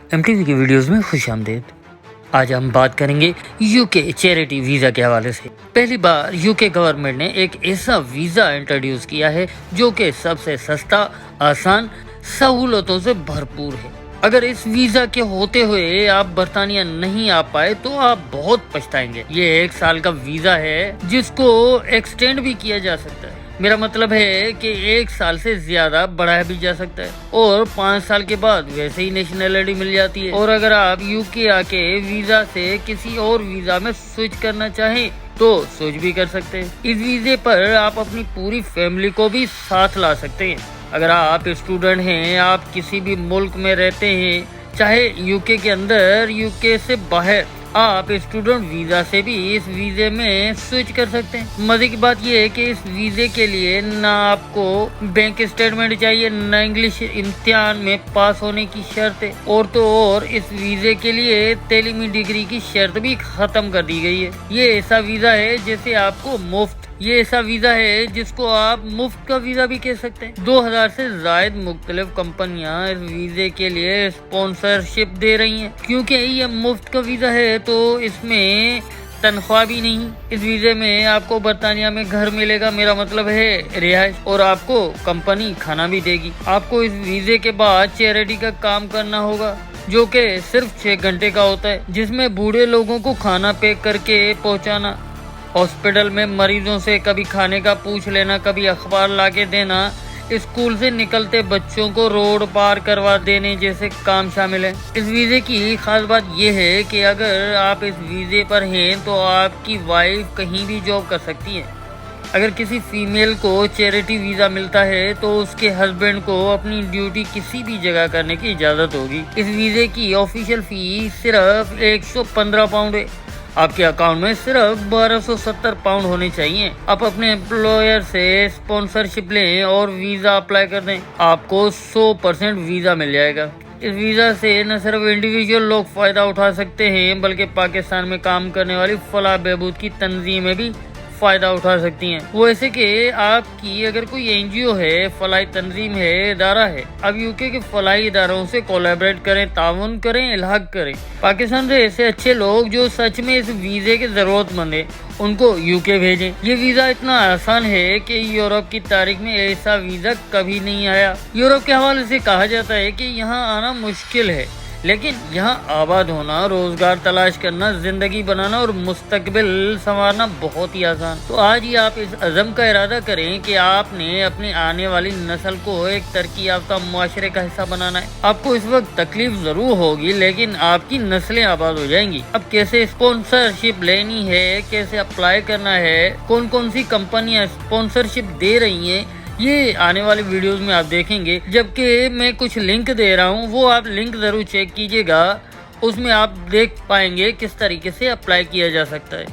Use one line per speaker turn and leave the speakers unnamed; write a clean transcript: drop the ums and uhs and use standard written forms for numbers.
MTV की videos में खुश आमदीद। आज हम बात करेंगे यूके चैरिटी वीज़ा के हवाले से। पहली बार यूके गवर्नमेंट ने एक ऐसा वीज़ा इंट्रोड्यूस किया है जो कि सबसे सस्ता, आसान, सहूलतों से भरपूर है। अगर इस वीज़ा के होते हुए आप बरतानिया नहीं आ पाए तो आप बहुत पछताएंगे। ये 1 साल का वीज़ा है जिसको एक्सटेंड भी किया जा सकता है। मेरा मतलब है कि 1 साल से ज्यादा बढ़ाया भी जा सकता है और 5 साल के बाद वैसे ही नेशनलिटी मिल जाती है। और अगर आप यूके आके वीजा से किसी और वीजा में स्विच करना चाहें तो स्विच भी कर सकते हैं। इस वीजे पर आप अपनी पूरी फैमिली को भी साथ ला सकते हैं। अगर आप स्टूडेंट हैं, आप किसी भी मुल्क में रहते हैं, चाहे यूके के अंदर, यूके से बाहर, आप स्टूडेंट वीजा से भी इस वीजे में स्विच कर सकते हैं। मजे की बात यह है कि इस वीजे के लिए ना आपको बैंक स्टेटमेंट चाहिए, ना इंग्लिश इम्तिहान में पास होने की शर्त है, और तो और इस वीजे के लिए तेलीमी डिग्री की शर्त भी खत्म कर दी गई है। ये ऐसा वीजा है जिसे आपको जिसको आप मुफ्त का वीजा भी कह सकते हैं। 2000 से ज्यादा मुख्तलिफ कंपनियां इस वीजे के लिए स्पॉन्सरशिप दे रही हैं। क्योंकि ये मुफ्त का वीजा है तो इसमें तनख्वाह भी नहीं। इस वीजे में आपको बरतानिया में घर मिलेगा, मेरा मतलब है रिहाइश, और आपको कंपनी खाना भी देगी। आपको इस वीजे के बाद चैरिटी का काम करना होगा जो कि सिर्फ 6 घंटे का होता है, जिसमें बूढ़े लोगों को खाना पैक करके पहुंचाना, हॉस्पिटल में मरीजों से कभी खाने का पूछ लेना, कभी अखबार लाके देना, स्कूल से निकलते बच्चों को रोड पार करवा देने जैसे काम शामिल है। इस वीजे की खास बात यह है कि अगर आप इस वीजे पर हैं तो आपकी वाइफ कहीं भी जॉब कर सकती है। अगर किसी फीमेल को चैरिटी वीजा मिलता है तो उसके हस्बैंड को अपनी ड्यूटी किसी भी जगह करने की इजाजत होगी। इस वीजे की ऑफिशियल फीस सिर्फ 115 पाउंड है। आपके अकाउंट में सिर्फ 1270 पाउंड होने चाहिए। आप अपने एम्प्लॉयर से स्पॉन्सरशिप लें और वीजा अप्लाई कर दें, आपको 100% वीजा मिल जाएगा। इस वीजा से न सिर्फ इंडिविजुअल लोग फायदा उठा सकते हैं बल्कि पाकिस्तान में काम करने वाली फलाह बहबूद की तंजीमें भी फायदा उठा सकती हैं। वो ऐसे कि आपकी अगर कोई एनजीओ है, फलाही तंजीम है, इदारा है, अब यूके के फलाही इदारों से कोलैबोरेट करें, ताउन करें, इल्हाक करें। पाकिस्तान से ऐसे अच्छे लोग जो सच में इस वीजे के जरूरतमंद है उनको यूके भेजें। ये वीजा इतना आसान है कि यूरोप की तारीख में ऐसा वीजा कभी नहीं आया। यूरोप के हवाले से कहा जाता है कि यहाँ आना मुश्किल है, लेकिन यहाँ आबाद होना, रोजगार तलाश करना, जिंदगी बनाना और मुस्तकबिल संवारना बहुत ही आसान। तो आज ही आप इस अज़म का इरादा करें कि आपने अपनी आने वाली नस्ल को एक तरक्की याफ्ता मुआशरे का हिस्सा बनाना है। आपको इस वक्त तकलीफ जरूर होगी लेकिन आपकी नस्लें आबाद हो जाएंगी। अब कैसे स्पॉन्सरशिप लेनी है, कैसे अप्लाई करना है, कौन कौन सी कंपनियां स्पॉन्सरशिप दे रही हैं, ये आने वाली वीडियोस में आप देखेंगे। जबकि मैं कुछ लिंक दे रहा हूँ, वो आप लिंक जरूर चेक कीजिएगा, उसमें आप देख पाएंगे किस तरीके से अप्लाई किया जा सकता है।